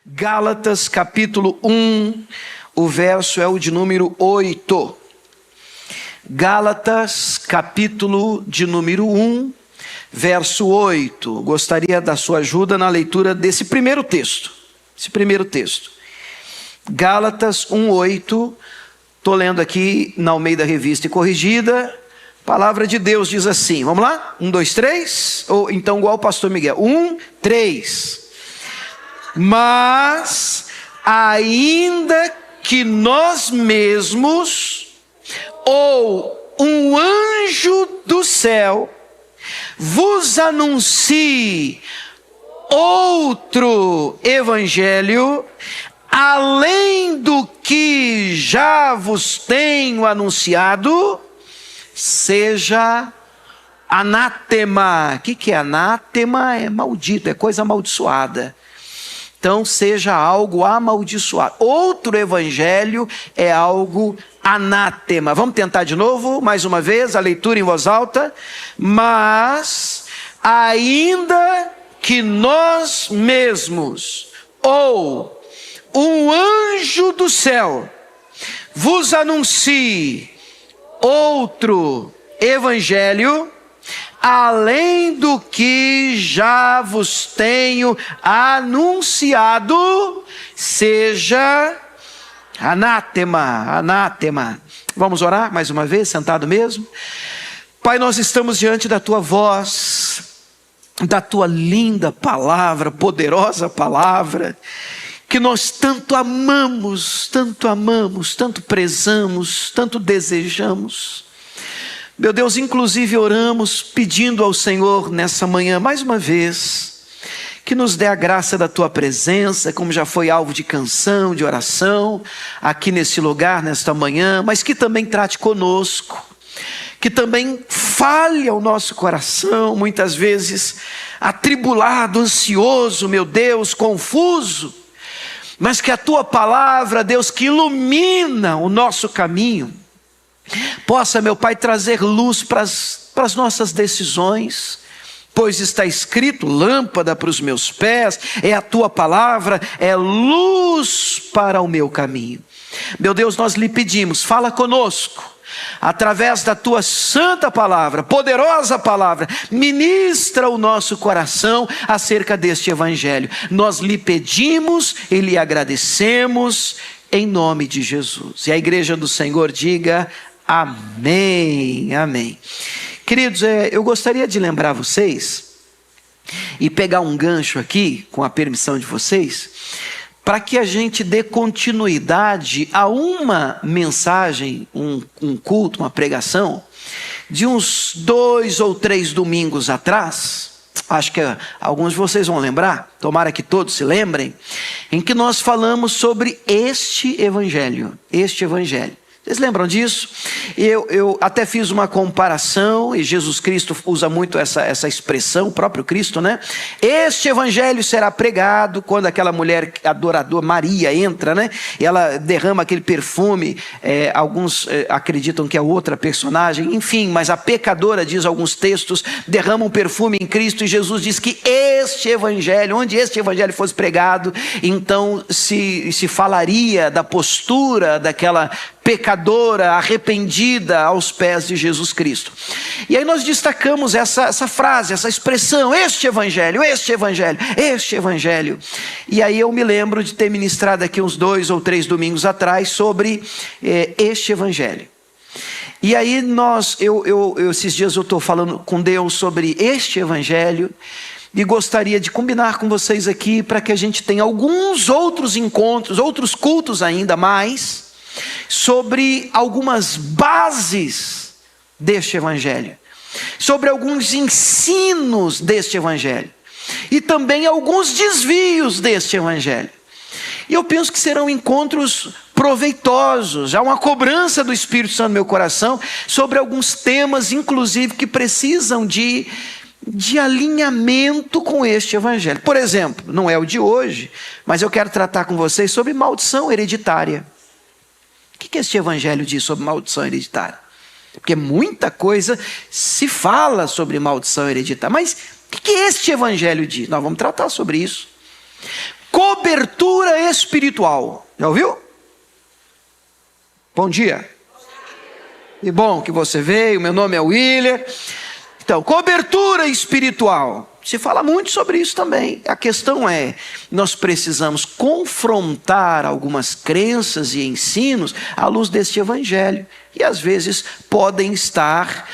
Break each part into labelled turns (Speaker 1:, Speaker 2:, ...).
Speaker 1: Gálatas capítulo 1, o verso é o de número 8. Gálatas capítulo de número 1, verso 8. Gostaria da sua ajuda na leitura desse primeiro texto. Gálatas 1, 8. Estou lendo aqui na Almeida Revista e Corrigida. Palavra de Deus diz assim, vamos lá? 1, 2, 3, ou então igual o pastor Miguel. 1, 3. Mas, ainda que nós mesmos, ou um anjo do céu, vos anuncie outro evangelho, além do que já vos tenho anunciado, seja anátema. O que é anátema? É maldito, é coisa amaldiçoada. Então seja algo amaldiçoado. Outro evangelho é algo anátema. Vamos tentar de novo, mais uma vez, a leitura em voz alta. Mas, ainda que nós mesmos, ou um anjo do céu, vos anuncie outro evangelho, além do que já vos tenho anunciado, seja anátema. Vamos orar mais uma vez, sentado mesmo? Pai, nós estamos diante da tua voz, da tua linda palavra, poderosa palavra, que nós tanto amamos, tanto prezamos, tanto desejamos. Meu Deus, inclusive oramos pedindo ao Senhor nessa manhã, mais uma vez, que nos dê a graça da tua presença, como já foi alvo de canção, de oração, aqui nesse lugar, nesta manhã, mas que também trate conosco, que também fale ao nosso coração, muitas vezes atribulado, ansioso, meu Deus, confuso, mas que a tua palavra, Deus, que ilumina o nosso caminho, possa, meu Pai, trazer luz para as nossas decisões, pois está escrito, lâmpada para os meus pés, é a tua palavra, é luz para o meu caminho. Meu Deus, nós lhe pedimos, fala conosco, através da tua santa palavra, poderosa palavra, ministra o nosso coração acerca deste evangelho. Nós lhe pedimos e lhe agradecemos em nome de Jesus. E a igreja do Senhor diga amém, amém. Queridos, eu gostaria de lembrar vocês e pegar um gancho aqui, com a permissão de vocês, para que a gente dê continuidade a uma mensagem, um culto, uma pregação, de uns 2 ou 3 domingos atrás. Acho que alguns de vocês vão lembrar, tomara que todos se lembrem, em que nós falamos sobre este evangelho. Vocês lembram disso? Eu até fiz uma comparação, e Jesus Cristo usa muito essa expressão, o próprio Cristo, né? Este evangelho será pregado quando aquela mulher adoradora, Maria, entra, né? E ela derrama aquele perfume, alguns acreditam que é outra personagem, enfim, mas a pecadora, diz alguns textos, derrama um perfume em Cristo, e Jesus diz que este evangelho, onde este evangelho fosse pregado, então se falaria da postura daquela pecadora, arrependida aos pés de Jesus Cristo. E aí nós destacamos essa frase, essa expressão, este evangelho. E aí eu me lembro de ter ministrado aqui uns 2 ou 3 domingos atrás sobre este evangelho. E aí esses dias eu estou falando com Deus sobre este evangelho, e gostaria de combinar com vocês aqui para que a gente tenha alguns outros encontros, outros cultos ainda mais, sobre algumas bases deste evangelho, sobre alguns ensinos deste evangelho, e também alguns desvios deste evangelho. E eu penso que serão encontros proveitosos, há uma cobrança do Espírito Santo no meu coração, sobre alguns temas, inclusive, que precisam de alinhamento com este evangelho. Por exemplo, não é o de hoje, mas eu quero tratar com vocês sobre maldição hereditária. O que este evangelho diz sobre maldição hereditária? Porque muita coisa se fala sobre maldição hereditária, mas o que este evangelho diz? Nós vamos tratar sobre isso. Cobertura espiritual. Já ouviu? Bom dia. E bom que você veio, meu nome é William. Então, cobertura espiritual. Se fala muito sobre isso também. A questão é, nós precisamos confrontar algumas crenças e ensinos à luz deste evangelho. E às vezes podem estar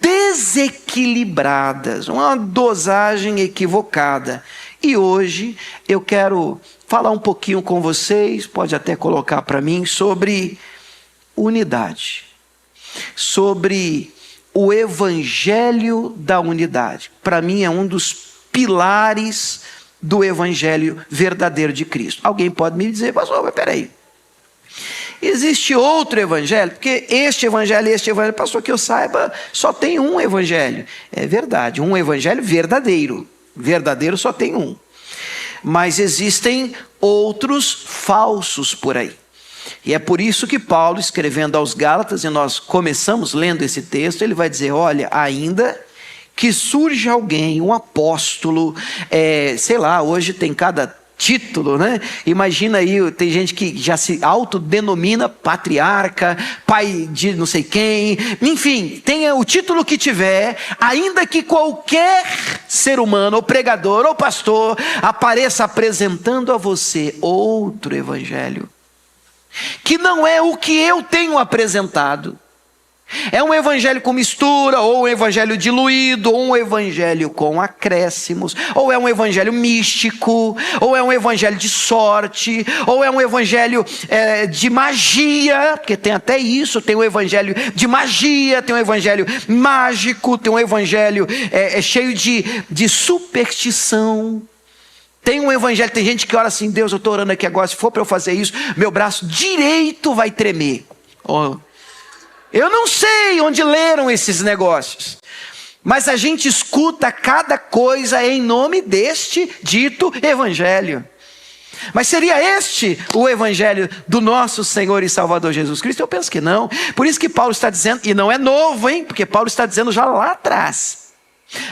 Speaker 1: desequilibradas, uma dosagem equivocada. E hoje eu quero falar um pouquinho com vocês, pode até colocar para mim, sobre unidade. Sobre o evangelho da unidade. Para mim é um dos pilares do evangelho verdadeiro de Cristo. Alguém pode me dizer, pastor, mas peraí. Existe outro evangelho? Porque este evangelho, pastor, que eu saiba, só tem um evangelho. É verdade, um evangelho verdadeiro. Verdadeiro só tem um. Mas existem outros falsos por aí. E é por isso que Paulo, escrevendo aos Gálatas, e nós começamos lendo esse texto, ele vai dizer, olha, ainda que surja alguém, um apóstolo, sei lá, hoje tem cada título, né? Imagina aí, tem gente que já se autodenomina patriarca, pai de não sei quem, enfim, tenha o título que tiver, ainda que qualquer ser humano, ou pregador, ou pastor, apareça apresentando a você outro evangelho, que não é o que eu tenho apresentado. É um evangelho com mistura, ou um evangelho diluído, ou um evangelho com acréscimos, ou é um evangelho místico, ou é um evangelho de sorte, ou é um evangelho de magia, porque tem até isso, tem um evangelho de magia, tem um evangelho mágico, tem um evangelho cheio de superstição. Tem um evangelho, tem gente que ora assim, Deus, eu estou orando aqui agora, se for para eu fazer isso, meu braço direito vai tremer. Eu não sei onde leram esses negócios, mas a gente escuta cada coisa em nome deste dito evangelho. Mas seria este o evangelho do nosso Senhor e Salvador Jesus Cristo? Eu penso que não. Por isso que Paulo está dizendo, e não é novo, hein? Porque Paulo está dizendo já lá atrás.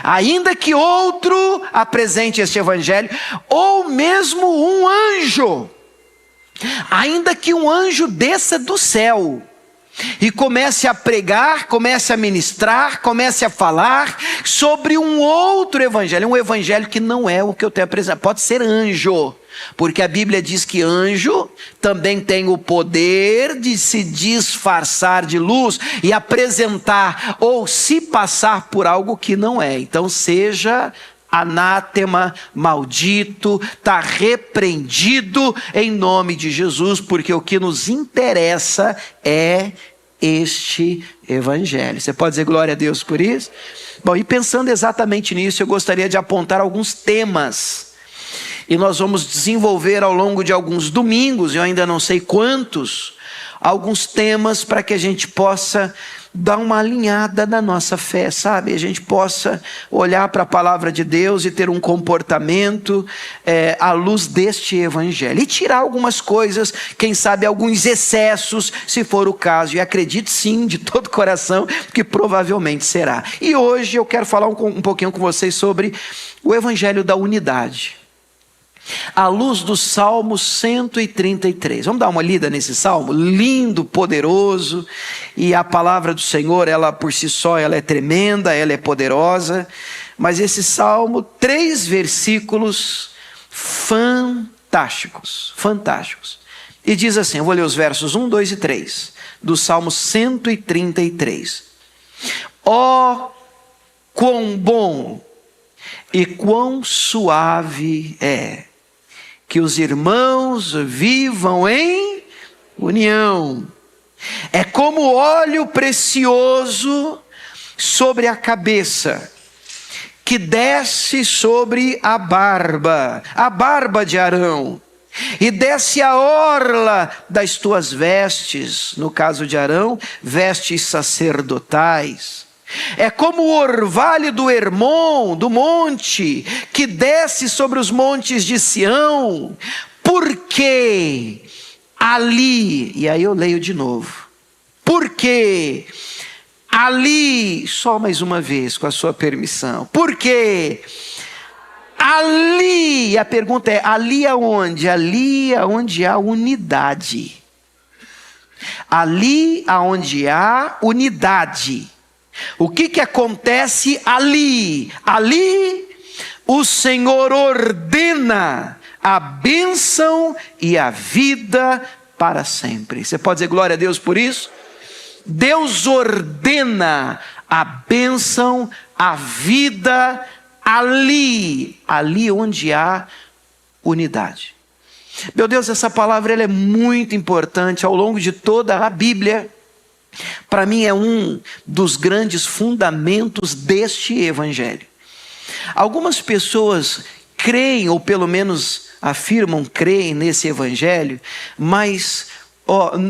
Speaker 1: Ainda que outro apresente este evangelho, ou mesmo um anjo, ainda que um anjo desça do céu e comece a pregar, comece a ministrar, comece a falar sobre um outro evangelho, um evangelho que não é o que eu tenho apresentado, pode ser anjo, porque a Bíblia diz que anjo também tem o poder de se disfarçar de luz e apresentar ou se passar por algo que não é. Então seja anátema, maldito, está repreendido em nome de Jesus, porque o que nos interessa é este evangelho. Você pode dizer glória a Deus por isso? Bom, e pensando exatamente nisso, eu gostaria de apontar alguns temas, e nós vamos desenvolver ao longo de alguns domingos, eu ainda não sei quantos, alguns temas para que a gente possa dar uma alinhada na nossa fé, sabe? A gente possa olhar para a palavra de Deus e ter um comportamento à luz deste evangelho. E tirar algumas coisas, quem sabe alguns excessos, se for o caso. E acredito sim, de todo coração, que provavelmente será. E hoje eu quero falar um pouquinho com vocês sobre o evangelho da unidade. À luz do Salmo 133. Vamos dar uma lida nesse salmo? Lindo, poderoso. E a palavra do Senhor, ela por si só, ela é tremenda, ela é poderosa. Mas esse salmo, 3 versículos fantásticos. Fantásticos. E diz assim, eu vou ler os versos 1, 2 e 3. Do Salmo 133. Ó, quão bom e quão suave é que os irmãos vivam em união. É como óleo precioso sobre a cabeça, que desce sobre a barba de Arão, e desce a orla das tuas vestes, no caso de Arão, vestes sacerdotais. É como o orvalho do Hermon, do monte, que desce sobre os montes de Sião, porque ali, e aí eu leio de novo, porque ali, só mais uma vez com a sua permissão, porque ali, a pergunta é, ali aonde? Ali aonde há unidade. Ali aonde há unidade. O que acontece ali? Ali o Senhor ordena a bênção e a vida para sempre. Você pode dizer glória a Deus por isso? Deus ordena a bênção, a vida ali onde há unidade. Meu Deus, essa palavra ela é muito importante ao longo de toda a Bíblia. Para mim é um dos grandes fundamentos deste evangelho. Algumas pessoas creem, ou pelo menos afirmam creem nesse evangelho, mas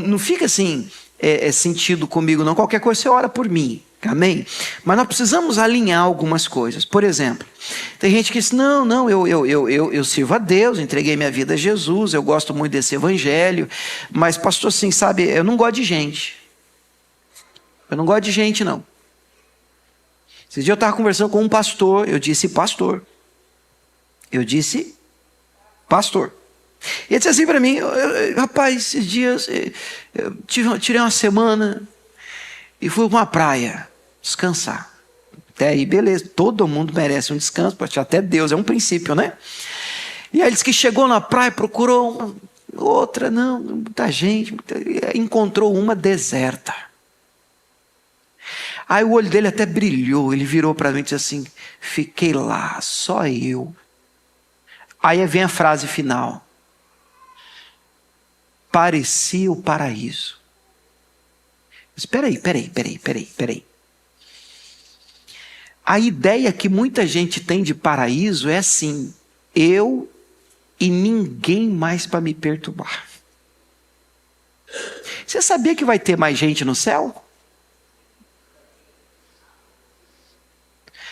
Speaker 1: não fica assim sentido comigo não, qualquer coisa você ora por mim, amém? Mas nós precisamos alinhar algumas coisas. Por exemplo, tem gente que diz, não, eu sirvo a Deus, entreguei minha vida a Jesus, eu gosto muito desse evangelho, mas pastor, assim, sabe, eu não gosto de gente. Eu não gosto de gente, não. Esse dia eu estava conversando com um pastor, eu disse pastor. E ele disse assim para mim, rapaz, esses dias eu tirei uma semana e fui para uma praia descansar. Até aí, beleza, todo mundo merece um descanso, até Deus, é um princípio, né? E aí ele disse que chegou na praia, procurou outra, muita gente, encontrou uma deserta. Aí o olho dele até brilhou, ele virou para mim e disse assim, fiquei lá, só eu. Aí vem a frase final. Parecia o paraíso. Espera aí. A ideia que muita gente tem de paraíso é assim, eu e ninguém mais para me perturbar. Você sabia que vai ter mais gente no céu?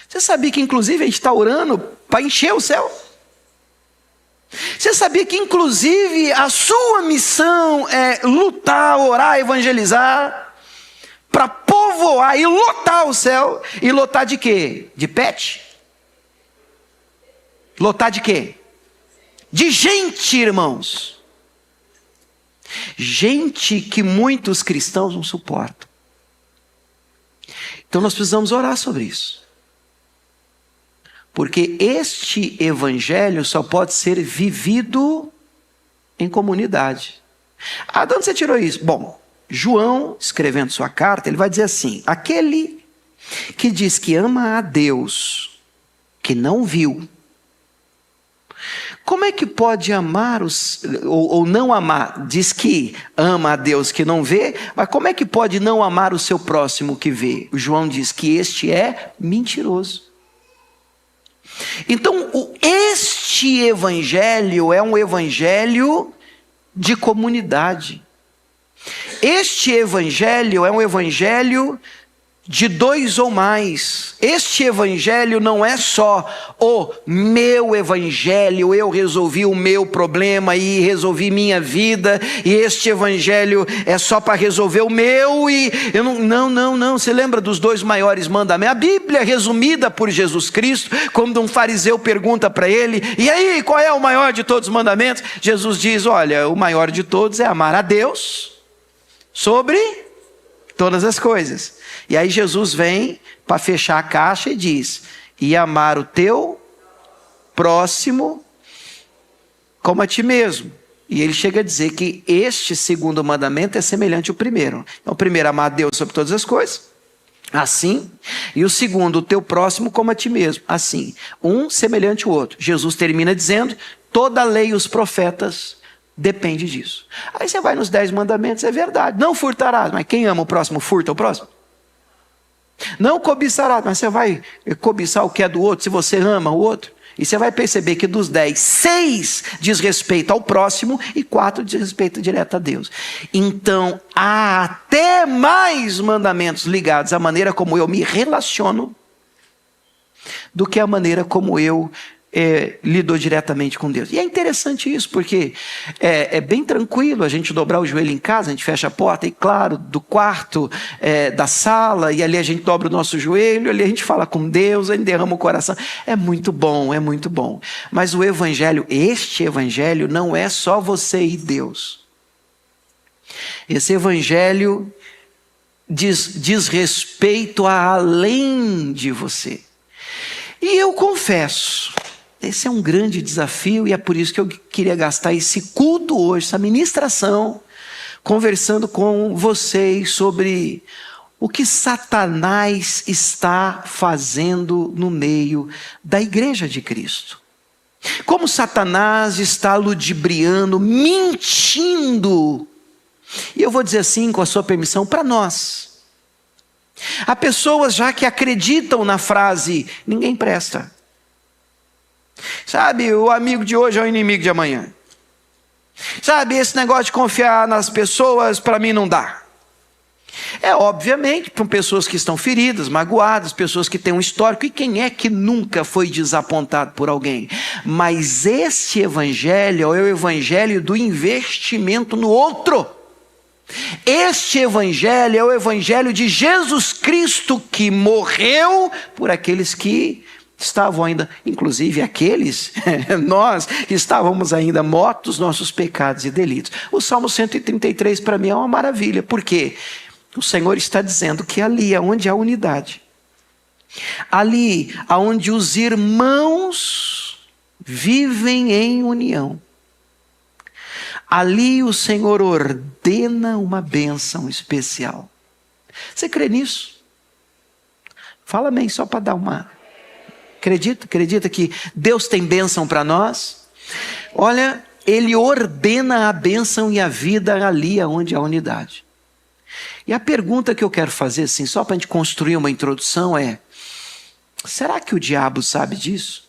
Speaker 1: Você sabia que inclusive a gente está orando para encher o céu? Você sabia que inclusive a sua missão é lutar, orar, evangelizar, para povoar e lotar o céu? E lotar de quê? De pet? Lotar de quê? De gente, irmãos. Gente que muitos cristãos não suportam. Então nós precisamos orar sobre isso. Porque este evangelho só pode ser vivido em comunidade. De onde você tirou isso? Bom, João, escrevendo sua carta, ele vai dizer assim, aquele que diz que ama a Deus, que não viu, como é que pode amar ou não amar? Diz que ama a Deus que não vê, mas como é que pode não amar o seu próximo que vê? O João diz que este é mentiroso. Então, este evangelho é um evangelho de comunidade. Este evangelho é um evangelho de dois ou mais. Este evangelho não é só o meu evangelho, eu resolvi o meu problema e resolvi minha vida, e este evangelho é só para resolver o meu, e eu não. Você lembra dos dois maiores mandamentos? A Bíblia resumida por Jesus Cristo, quando um fariseu pergunta para ele, e aí, qual é o maior de todos os mandamentos? Jesus diz, olha, o maior de todos é amar a Deus sobre todas as coisas. E aí Jesus vem para fechar a caixa e diz, e amar o teu próximo como a ti mesmo. E ele chega a dizer que este segundo mandamento é semelhante ao primeiro. Então o primeiro, amar a Deus sobre todas as coisas, assim. E o segundo, o teu próximo como a ti mesmo, assim. Um semelhante ao outro. Jesus termina dizendo, toda a lei e os profetas depende disso. Aí você vai nos 10 mandamentos, é verdade. Não furtarás, mas quem ama o próximo furta o próximo? Não cobiçarás, mas você vai cobiçar o que é do outro, se você ama o outro? E você vai perceber que dos 10, 6 diz respeito ao próximo e 4 diz respeito direto a Deus. Então, há até mais mandamentos ligados à maneira como eu me relaciono do que a maneira como eu lidou diretamente com Deus. E é interessante isso, porque é bem tranquilo a gente dobrar o joelho em casa, a gente fecha a porta, e claro, do quarto, da sala, e ali a gente dobra o nosso joelho, ali a gente fala com Deus, a gente derrama o coração. É muito bom, é muito bom. Mas o evangelho, este evangelho, não é só você e Deus. Esse evangelho diz respeito a além de você. E eu confesso, esse é um grande desafio, e é por isso que eu queria gastar esse culto hoje, essa ministração, conversando com vocês sobre o que Satanás está fazendo no meio da igreja de Cristo. Como Satanás está ludibriando, mentindo, e eu vou dizer assim, com a sua permissão, para nós. Há pessoas já que acreditam na frase, ninguém presta. Sabe, o amigo de hoje é o inimigo de amanhã. Sabe, esse negócio de confiar nas pessoas, para mim não dá. Obviamente, para pessoas que estão feridas, magoadas, pessoas que têm um histórico, e quem é que nunca foi desapontado por alguém? Mas esse evangelho é o evangelho do investimento no outro. Este evangelho é o evangelho de Jesus Cristo, que morreu por aqueles que estavam ainda, inclusive aqueles, nós que estávamos ainda mortos, nossos pecados e delitos. O Salmo 133 para mim é uma maravilha, porque o Senhor está dizendo que ali é onde há unidade, ali aonde os irmãos vivem em união, ali o Senhor ordena uma bênção especial. Você crê nisso? Fala amém, só para dar uma... Acredita que Deus tem bênção para nós? Olha, Ele ordena a bênção e a vida ali onde há unidade. E a pergunta que eu quero fazer, assim, só para a gente construir uma introdução é: será que o diabo sabe disso?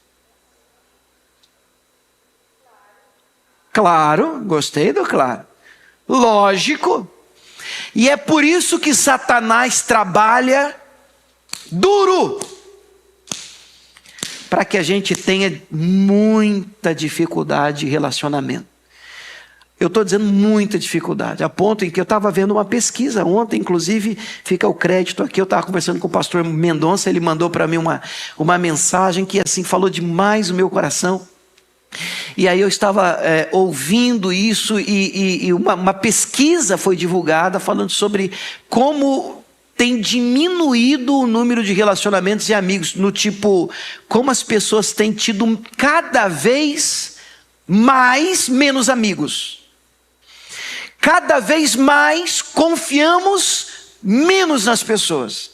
Speaker 1: Claro, gostei do claro. Lógico. E é por isso que Satanás trabalha duro, para que a gente tenha muita dificuldade de relacionamento. Eu estou dizendo muita dificuldade, a ponto em que eu estava vendo uma pesquisa ontem, inclusive fica o crédito aqui, eu estava conversando com o pastor Mendonça, ele mandou para mim uma mensagem que assim falou demais o meu coração. E aí eu estava ouvindo isso, e uma pesquisa foi divulgada falando sobre como tem diminuído o número de relacionamentos e amigos, no tipo, como as pessoas têm tido cada vez mais menos amigos. Cada vez mais confiamos menos nas pessoas.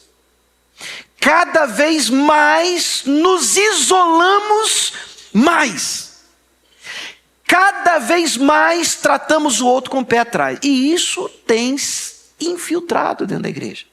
Speaker 1: Cada vez mais nos isolamos mais. Cada vez mais tratamos o outro com o pé atrás. E isso tem infiltrado dentro da igreja.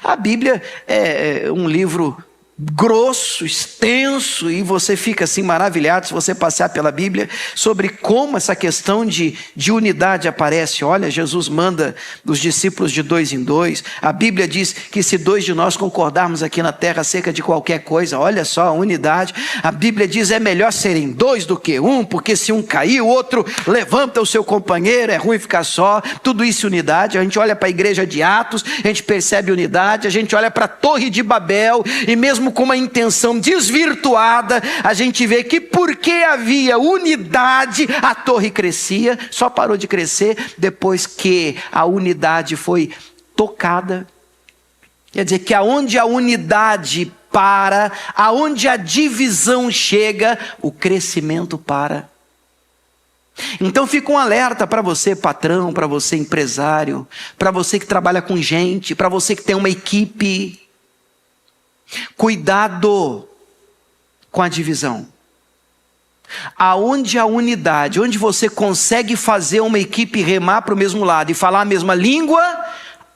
Speaker 1: A Bíblia é um livro grosso, extenso, e você fica assim maravilhado se você passear pela Bíblia, sobre como essa questão de unidade aparece. Olha, Jesus manda os discípulos de 2 em 2, a Bíblia diz que se 2 de nós concordarmos aqui na terra acerca de qualquer coisa, olha só a unidade. A Bíblia diz é melhor serem 2 do que 1, porque se um cair, o outro levanta o seu companheiro, é ruim ficar só. Tudo isso unidade. A gente olha para a igreja de Atos, a gente percebe unidade. A gente olha para a Torre de Babel, e mesmo com uma intenção desvirtuada, a gente vê que porque havia unidade, a torre crescia. Só parou de crescer depois que a unidade foi tocada. Quer dizer que aonde a unidade para, aonde a divisão chega, o crescimento para. Então fica um alerta para você patrão, para você empresário, para você que trabalha com gente, para você que tem uma equipe. Cuidado com a divisão. Aonde a unidade, onde você consegue fazer uma equipe remar para o mesmo lado e falar a mesma língua,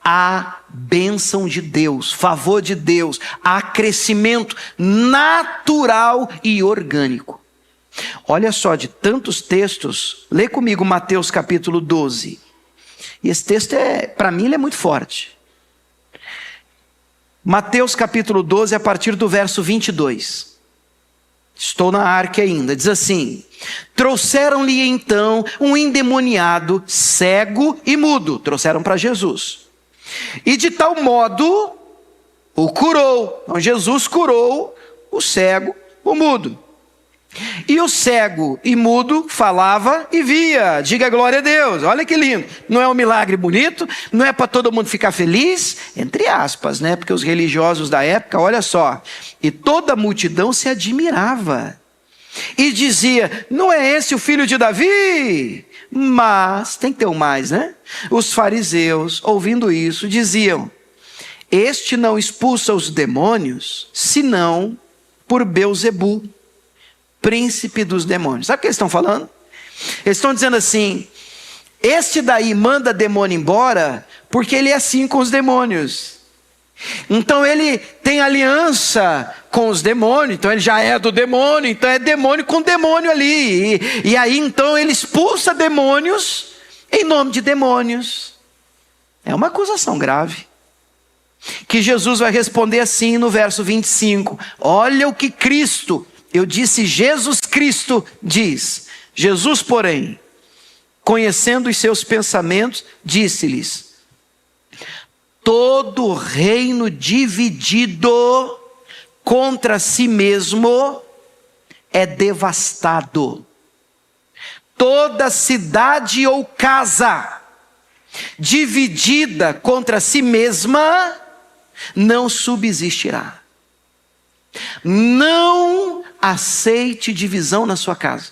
Speaker 1: há bênção de Deus, favor de Deus, há crescimento natural e orgânico. Olha só, de tantos textos, lê comigo Mateus capítulo 12. E esse texto para mim, ele é muito forte. Mateus capítulo 12, a partir do verso 22. Estou na arca ainda. Diz assim: trouxeram-lhe então um endemoniado, cego e mudo. Trouxeram para Jesus. E de tal modo o curou. Então Jesus curou o cego, o mudo. E o cego e mudo falava e via. Diga glória a Deus. Olha que lindo. Não é um milagre bonito? Não é para todo mundo ficar feliz? Entre aspas, né? Porque os religiosos da época, olha só. E toda a multidão se admirava. E dizia: não é esse o filho de Davi? Mas, tem que ter um mais, né? Os fariseus, ouvindo isso, diziam: este não expulsa os demônios, senão por Belzebu, príncipe dos demônios. Sabe o que eles estão falando? Eles estão dizendo assim: este daí manda demônio embora porque ele é assim com os demônios. Então ele tem aliança com os demônios, então ele já é do demônio, então é demônio com demônio ali. E aí então ele expulsa demônios em nome de demônios. É uma acusação grave. Que Jesus vai responder assim no verso 25. Olha o que Cristo, eu disse Jesus Cristo, diz. Jesus, porém, conhecendo os seus pensamentos, disse-lhes: todo reino dividido contra si mesmo é devastado. Toda cidade ou casa dividida contra si mesma não subsistirá. Não aceite divisão na sua casa.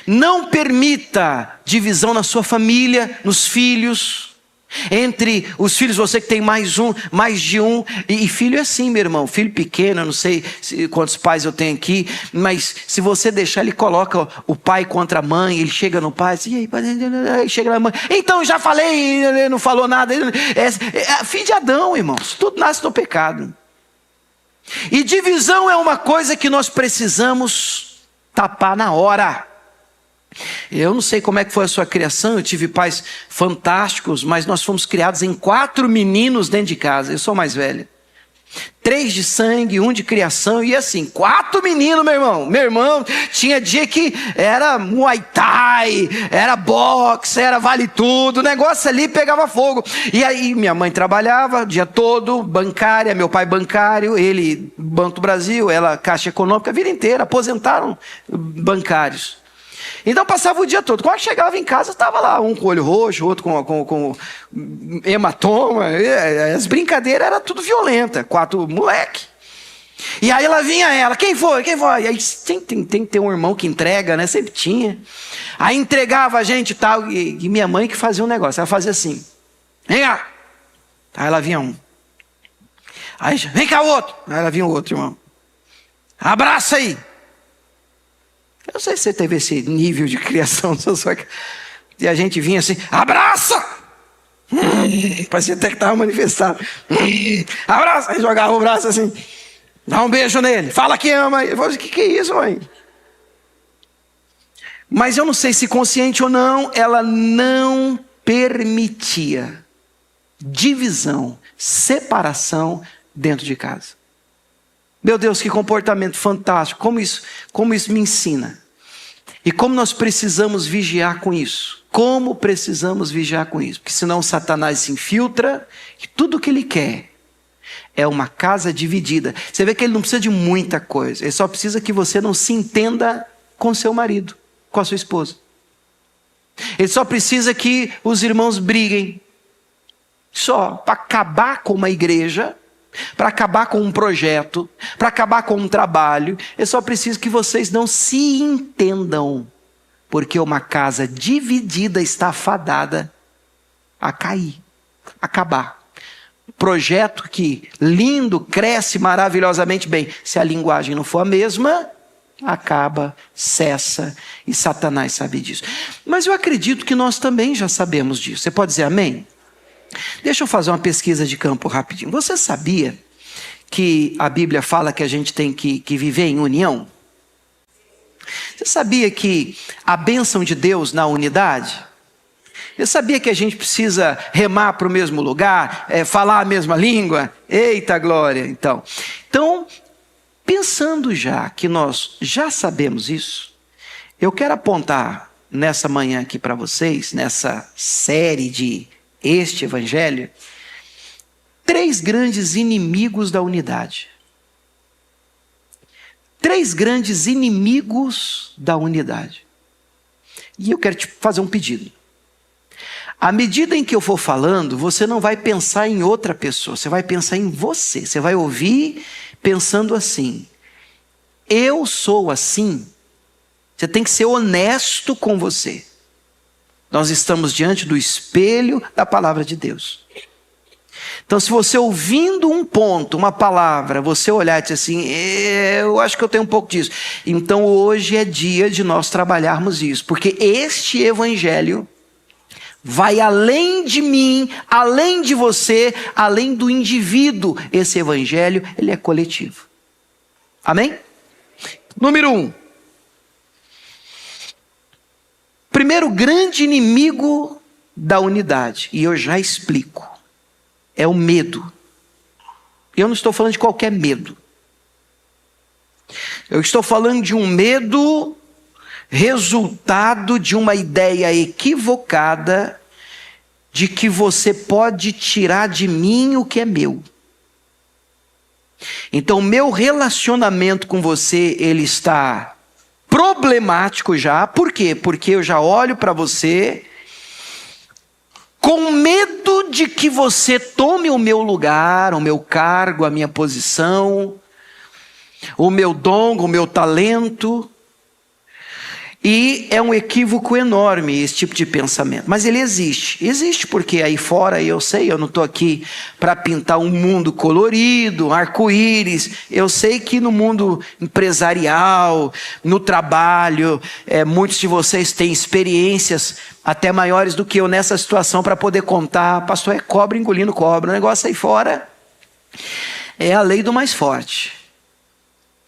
Speaker 1: Não permita divisão na sua família, nos filhos. Entre os filhos, você que tem mais de um. E filho é assim, meu irmão. Filho pequeno, eu não sei quantos pais eu tenho aqui. Mas se você deixar, ele coloca o pai contra a mãe. Ele chega no pai e aí chega na mãe: então já falei, ele não falou nada. É filho de Adão, irmãos. Tudo nasce do pecado. E divisão é uma coisa que nós precisamos tapar na hora. Eu não sei como é que foi a sua criação. Eu tive pais fantásticos, mas nós fomos criados em 4 meninos dentro de casa. Eu sou mais velho. 3 de sangue, 1 de criação. E assim, 4 meninos, meu irmão. Meu irmão tinha dia que era Muay Thai, era boxe, era vale tudo. O negócio ali pegava fogo. E aí minha mãe trabalhava o dia todo, bancária, meu pai bancário, ele Banco do Brasil, ela Caixa Econômica, a vida inteira. Aposentaram bancários. Então passava o dia todo. Quando chegava em casa, estava lá um com olho roxo, outro com hematoma. As brincadeiras eram tudo violenta. 4 moleque. E aí lá vinha ela: quem foi? Quem foi? E aí tem que ter um irmão que entrega, né? Sempre tinha. Aí entregava a gente e tal. E minha mãe que fazia um negócio. Ela fazia assim: vem cá. Aí lá vinha um. Aí vem cá o outro. Aí lá vinha o outro irmão. Abraça aí. Eu não sei se você teve esse nível de criação na sua casa. E a gente vinha assim: abraça! Parecia até que estava manifestado. Abraça! Aí jogava o braço assim: dá um beijo nele, fala que ama. Eu falei: que é isso, mãe? Mas eu não sei se consciente ou não, ela não permitia divisão, separação dentro de casa. Meu Deus, que comportamento fantástico. Como isso me ensina. E como nós precisamos vigiar com isso. Como precisamos vigiar com isso. Porque senão Satanás se infiltra. E tudo que ele quer é uma casa dividida. Você vê que ele não precisa de muita coisa. Ele só precisa que você não se entenda com seu marido, com a sua esposa. Ele só precisa que os irmãos briguem. Só para acabar com uma igreja, para acabar com um projeto, para acabar com um trabalho. Eu só preciso que vocês não se entendam, porque uma casa dividida está fadada a cair, a acabar. Projeto que lindo, cresce maravilhosamente bem, se a linguagem não for a mesma, acaba, cessa, e Satanás sabe disso. Mas eu acredito que nós também já sabemos disso. Você pode dizer amém? Deixa eu fazer uma pesquisa de campo rapidinho. Você sabia que a Bíblia fala que a gente tem que viver em união? Você sabia que a bênção de Deus na unidade? Você sabia que a gente precisa remar para o mesmo lugar, falar a mesma língua? Eita glória! Então, pensando já que nós já sabemos isso, eu quero apontar nessa manhã aqui para vocês, nessa série de este evangelho, 3 grandes inimigos da unidade. 3 grandes inimigos da unidade. E eu quero te fazer um pedido. À medida em que eu for falando, você não vai pensar em outra pessoa, você vai pensar em você. Você vai ouvir pensando assim: eu sou assim. Você tem que ser honesto com você. Nós estamos diante do espelho da palavra de Deus. Então, se você ouvindo um ponto, uma palavra, você olhar e dizer assim, eu acho que eu tenho um pouco disso. Então, hoje é dia de nós trabalharmos isso. Porque este evangelho vai além de mim, além de você, além do indivíduo. Esse evangelho, ele é coletivo. Amém? Número 1. Primeiro grande inimigo da unidade. E eu já explico. É o medo. Eu não estou falando de qualquer medo. Eu estou falando de um medo resultado de uma ideia equivocada de que você pode tirar de mim o que é meu. Então, meu relacionamento com você, ele está problemático já. Por quê? Porque eu já olho para você com medo de que você tome o meu lugar, o meu cargo, a minha posição, o meu dom, o meu talento. E é um equívoco enorme esse tipo de pensamento. Mas ele existe. Existe porque aí fora, eu sei, eu não estou aqui para pintar um mundo colorido, arco-íris. Eu sei que no mundo empresarial, no trabalho, muitos de vocês têm experiências até maiores do que eu nessa situação para poder contar. Pastor, é cobra engolindo cobra. O negócio aí fora é a lei do mais forte.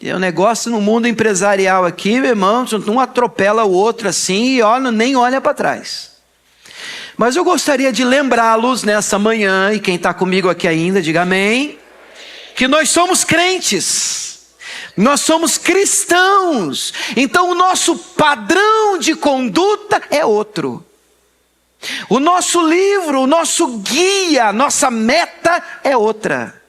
Speaker 1: E o negócio no mundo empresarial aqui, meu irmão, um atropela o outro assim e nem olha para trás. Mas eu gostaria de lembrá-los nessa manhã, e quem está comigo aqui ainda, diga amém, que nós somos crentes, nós somos cristãos, então o nosso padrão de conduta é outro. O nosso livro, o nosso guia, nossa meta é outra.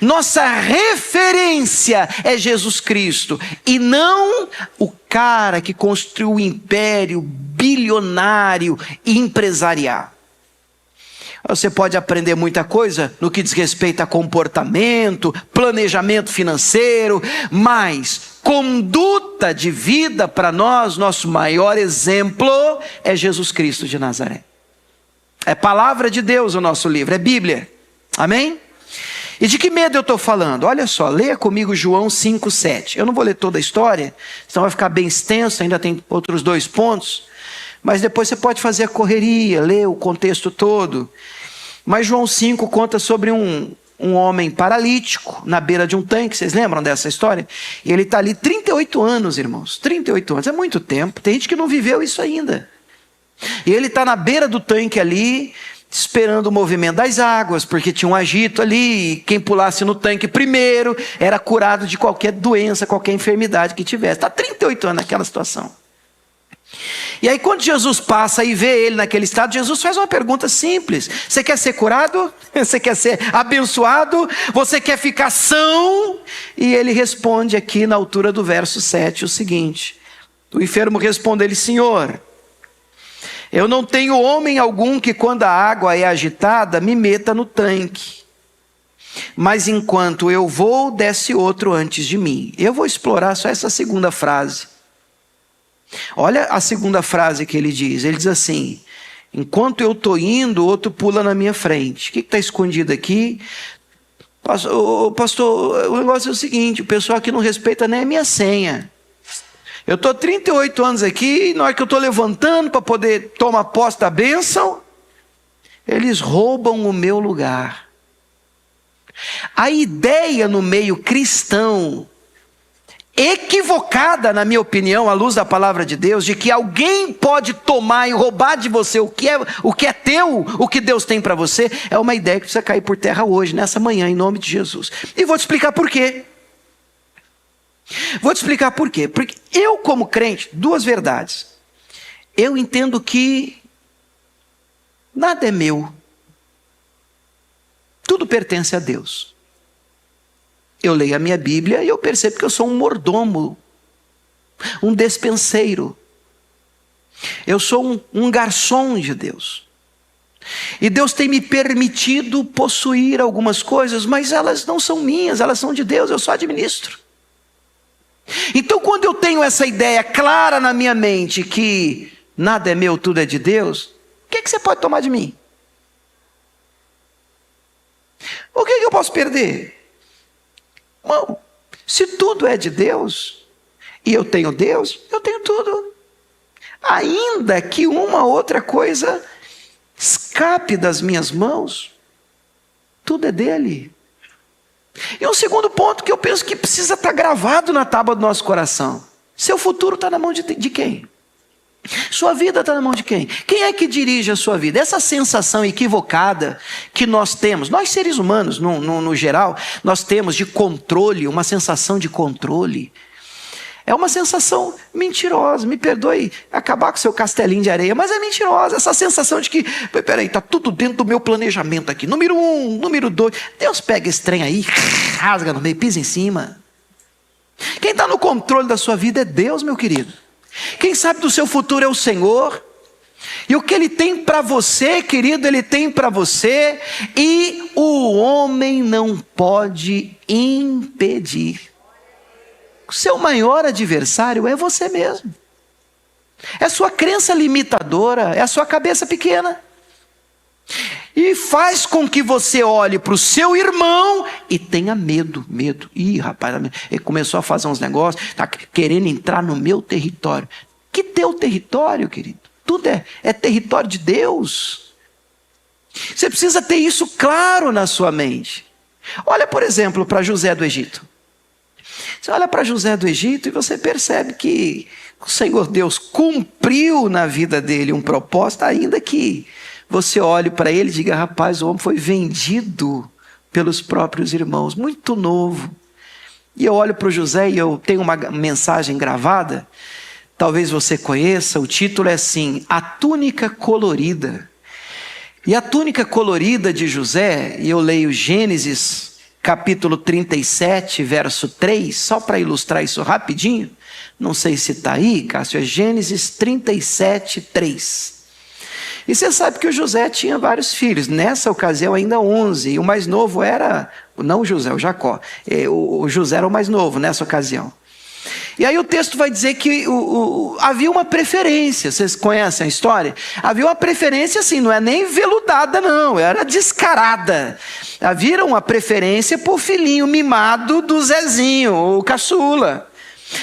Speaker 1: Nossa referência é Jesus Cristo e não o cara que construiu o império bilionário e empresarial. Você pode aprender muita coisa no que diz respeito a comportamento, planejamento financeiro, mas conduta de vida para nós, nosso maior exemplo é Jesus Cristo de Nazaré. É palavra de Deus o nosso livro, é Bíblia. Amém? E de que medo eu estou falando? Olha só, leia comigo João 5,7. Eu não vou ler toda a história, senão vai ficar bem extenso, ainda tem outros 2 pontos. Mas depois você pode fazer a correria, ler o contexto todo. Mas João 5 conta sobre um homem paralítico na beira de um tanque. Vocês lembram dessa história? E ele está ali 38 anos, irmãos. 38 anos, é muito tempo. Tem gente que não viveu isso ainda. E ele está na beira do tanque ali, esperando o movimento das águas, porque tinha um agito ali, e quem pulasse no tanque primeiro era curado de qualquer doença, qualquer enfermidade que tivesse. Está 38 anos naquela situação. E aí quando Jesus passa e vê ele naquele estado, Jesus faz uma pergunta simples: você quer ser curado? Você quer ser abençoado? Você quer ficar são? E ele responde aqui na altura do verso 7 o seguinte: o enfermo responde-lhe, Senhor, eu não tenho homem algum que quando a água é agitada me meta no tanque. Mas enquanto eu vou, desce outro antes de mim. Eu vou explorar só essa segunda frase. Olha a segunda frase que ele diz. Ele diz assim: enquanto eu estou indo, outro pula na minha frente. O que está escondido aqui? Pastor, o negócio é o seguinte: o pessoal aqui não respeita nem a minha senha. Eu estou 38 anos aqui, e na hora que eu estou levantando para poder tomar posse da bênção, eles roubam o meu lugar. A ideia no meio cristão, equivocada na minha opinião, à luz da palavra de Deus, de que alguém pode tomar e roubar de você o que é teu, o que Deus tem para você, é uma ideia que precisa cair por terra hoje, nessa manhã, em nome de Jesus. E vou te explicar por quê. Vou te explicar por quê. Porque eu, como crente, duas verdades. Eu entendo que nada é meu. Tudo pertence a Deus. Eu leio a minha Bíblia e eu percebo que eu sou um mordomo, um despenseiro. Eu sou um garçom de Deus. E Deus tem me permitido possuir algumas coisas, mas elas não são minhas, elas são de Deus, eu só administro. Então, quando eu tenho essa ideia clara na minha mente que nada é meu, tudo é de Deus, o que você pode tomar de mim? O que eu posso perder? Bom, se tudo é de Deus, e eu tenho Deus, eu tenho tudo. Ainda que uma outra coisa escape das minhas mãos, tudo é dele. E um segundo ponto que eu penso que precisa estar gravado na tábua do nosso coração: seu futuro está na mão de quem? Sua vida está na mão de quem? Quem é que dirige a sua vida? Essa sensação equivocada que nós temos, nós seres humanos no geral, nós temos de controle, uma sensação de controle. É uma sensação mentirosa, me perdoe acabar com seu castelinho de areia, mas é mentirosa, essa sensação de que, peraí, está tudo dentro do meu planejamento aqui, número 1, número 2, Deus pega esse trem aí, rasga no meio, pisa em cima. Quem está no controle da sua vida é Deus, meu querido. Quem sabe do seu futuro é o Senhor. E o que Ele tem para você, querido, Ele tem para você, e o homem não pode impedir. O seu maior adversário é você mesmo. É sua crença limitadora, é a sua cabeça pequena. E faz com que você olhe para o seu irmão e tenha medo. Ih, rapaz, ele começou a fazer uns negócios, está querendo entrar no meu território. Que teu território, querido? Tudo é território de Deus. Você precisa ter isso claro na sua mente. Olha, por exemplo, para José do Egito. Você olha para José do Egito e você percebe que o Senhor Deus cumpriu na vida dele um propósito, ainda que você olhe para ele e diga: rapaz, o homem foi vendido pelos próprios irmãos, muito novo. E eu olho para o José e eu tenho uma mensagem gravada, talvez você conheça, o título é assim: A Túnica Colorida. E a túnica colorida de José, e eu leio Gênesis capítulo 37, verso 3, só para ilustrar isso rapidinho, não sei se está aí, Cássio, é Gênesis 37, 3. E você sabe que o José tinha vários filhos, nessa ocasião ainda 11, e o mais novo era, não o José, o Jacó, o José era o mais novo nessa ocasião. E aí o texto vai dizer que havia uma preferência, vocês conhecem a história? Havia uma preferência assim, não é nem veludada não, era descarada. Havia uma preferência por filhinho mimado do Zezinho, o caçula.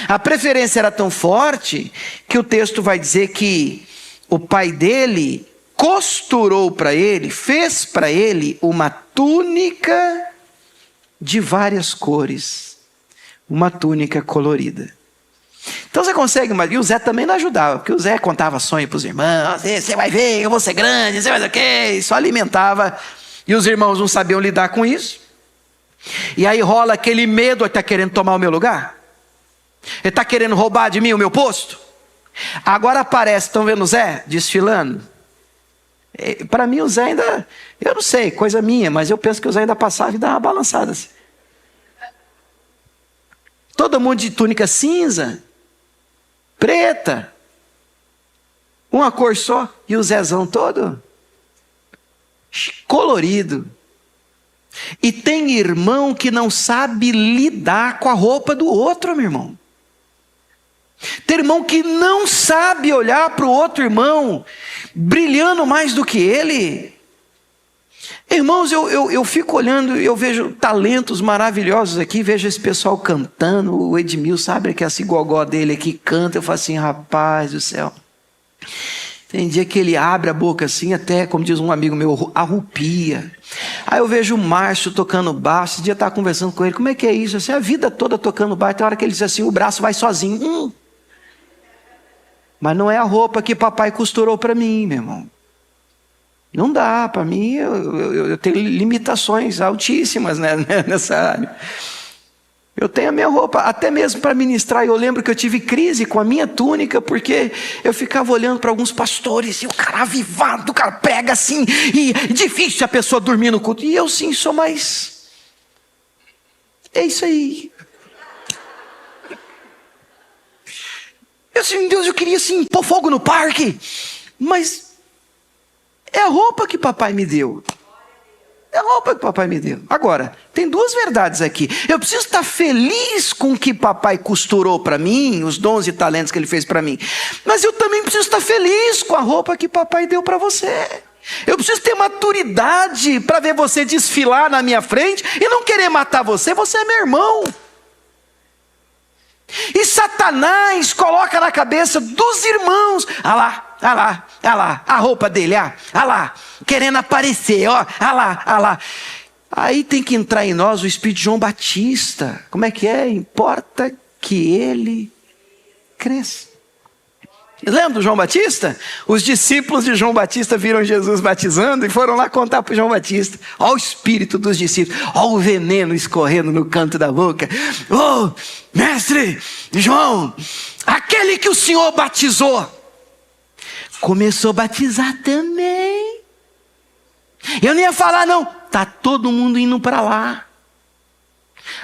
Speaker 1: A preferência era tão forte que o texto vai dizer que o pai dele costurou para ele, fez para ele uma túnica de várias cores, uma túnica colorida. Então você consegue, mas e o Zé também não ajudava, porque o Zé contava sonho para os irmãos: você vai ver, eu vou ser grande, você vai ver o quê? Só alimentava, e os irmãos não sabiam lidar com isso. E aí rola aquele medo: ele está querendo tomar o meu lugar? Ele está querendo roubar de mim o meu posto? Agora aparece, estão vendo o Zé desfilando? Para mim o Zé ainda, eu não sei, coisa minha, mas eu penso que o Zé ainda passava e dava uma balançada assim. Todo mundo de túnica cinza, preta, uma cor só, e o Zezão todo colorido. E tem irmão que não sabe lidar com a roupa do outro, meu irmão. Tem irmão que não sabe olhar para o outro irmão brilhando mais do que ele. Irmãos, eu fico olhando, eu vejo talentos maravilhosos aqui, vejo esse pessoal cantando, o Edmil, sabe que esse gogó dele aqui canta, eu falo assim: rapaz do céu. Tem dia que ele abre a boca assim, até, como diz um amigo meu, arrupia. Aí eu vejo o Márcio tocando baixo, esse dia eu estava conversando com ele: como é que é isso? Assim, a vida toda tocando baixo, tem hora que ele diz assim, o braço vai sozinho. Mas não é a roupa que papai costurou para mim, meu irmão. Não dá, para mim, eu tenho limitações altíssimas, né, nessa área. Eu tenho a minha roupa, até mesmo para ministrar. Eu lembro que eu tive crise com a minha túnica, porque eu ficava olhando para alguns pastores, e o cara avivado, o cara prega assim, e difícil a pessoa dormir no culto. E eu sim sou mais... É isso aí. Eu assim, Deus, eu queria assim, pôr fogo no parque, mas é a roupa que papai me deu. É a roupa que papai me deu. Agora, tem duas verdades aqui. Eu preciso estar feliz com o que papai costurou para mim, os dons e talentos que ele fez para mim. Mas eu também preciso estar feliz com a roupa que papai deu para você. Eu preciso ter maturidade para ver você desfilar na minha frente e não querer matar você. Você é meu irmão. E Satanás coloca na cabeça dos irmãos: ah lá, a roupa dele, ah lá, querendo aparecer, ó, ah lá. Aí tem que entrar em nós o espírito de João Batista. Como é que é? Importa que ele cresça. Lembra do João Batista? Os discípulos de João Batista viram Jesus batizando e foram lá contar para João Batista. Olha o espírito dos discípulos, olha o veneno escorrendo no canto da boca. Oh, mestre João, aquele que o Senhor batizou, começou a batizar também. Eu não ia falar não, está todo mundo indo para lá.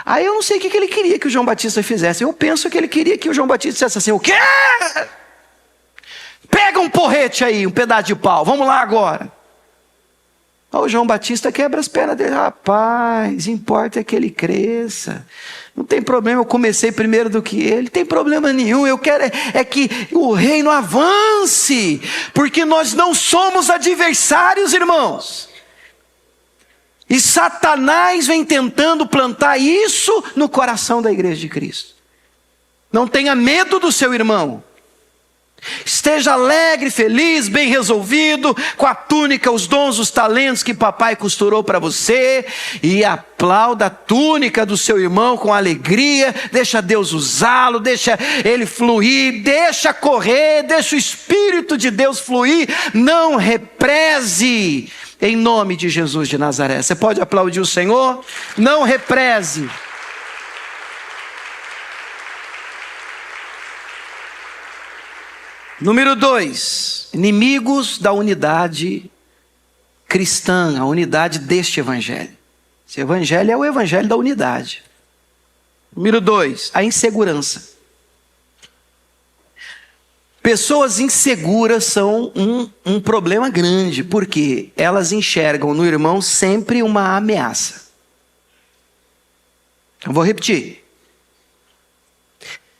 Speaker 1: Aí eu não sei o que ele queria que o João Batista fizesse. Eu penso que ele queria que o João Batista dissesse assim: o quê? Pega um porrete aí, um pedaço de pau, vamos lá agora. O João Batista quebra as pernas dele. Rapaz, importa é que ele cresça. Não tem problema, eu comecei primeiro do que ele. Não tem problema nenhum, eu quero é que o reino avance. Porque nós não somos adversários, irmãos. E Satanás vem tentando plantar isso no coração da igreja de Cristo. Não tenha medo do seu irmão. Esteja alegre, feliz, bem resolvido, com a túnica, os dons, os talentos que papai costurou para você, e aplauda a túnica do seu irmão com alegria. Deixa Deus usá-lo, deixa ele fluir, deixa correr, deixa o Espírito de Deus fluir. Não represe, em nome de Jesus de Nazaré. Você pode aplaudir o Senhor? Não represe. Número 2, inimigos da unidade cristã, a unidade deste evangelho. Esse evangelho é o evangelho da unidade. Número 2, a insegurança. Pessoas inseguras são um problema grande, porque elas enxergam no irmão sempre uma ameaça. Eu vou repetir.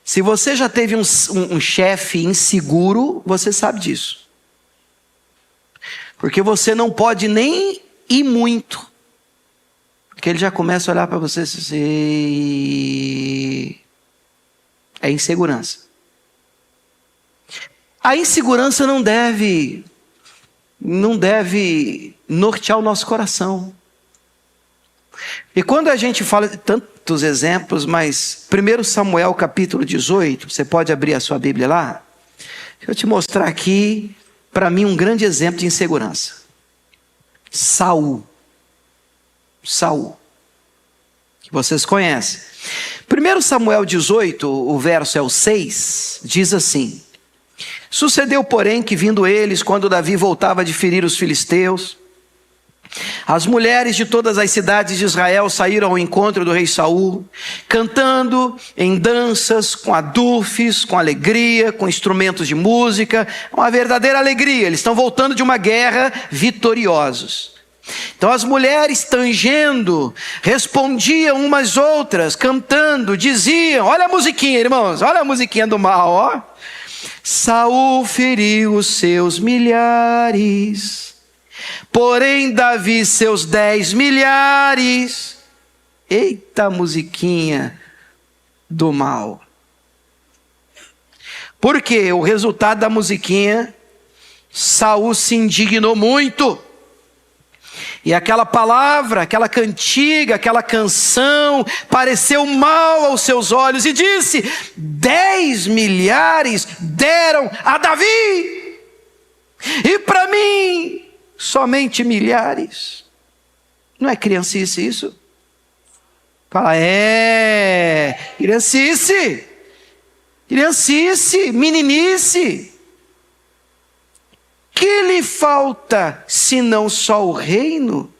Speaker 1: Se você já teve um chefe inseguro, você sabe disso. Porque você não pode nem ir muito. Porque ele já começa a olhar para você e dizer, é insegurança. A insegurança não deve nortear o nosso coração. E quando a gente fala de tantos exemplos, mas 1 Samuel capítulo 18, você pode abrir a sua Bíblia lá? Deixa eu te mostrar aqui, para mim, um grande exemplo de insegurança. Saul, que vocês conhecem. 1 Samuel 18, o verso é o 6, diz assim: sucedeu, porém, que vindo eles, quando Davi voltava de ferir os filisteus, as mulheres de todas as cidades de Israel saíram ao encontro do rei Saul, cantando em danças, com adufes, com alegria, com instrumentos de música, uma verdadeira alegria. Eles estão voltando de uma guerra vitoriosos. Então as mulheres, tangendo, respondiam umas às outras, cantando, diziam, olha a musiquinha, irmãos, olha a musiquinha do mal, ó. Saul feriu os seus milhares, porém Davi seus 10 milhares. Eita musiquinha do mal. Porque o resultado da musiquinha, Saul se indignou muito. E aquela palavra, aquela cantiga, aquela canção pareceu mal aos seus olhos e disse: 10 milhares deram a Davi, e para mim somente milhares. Não é criancice isso? Fala, criancice, meninice. Que lhe falta, senão só o reino?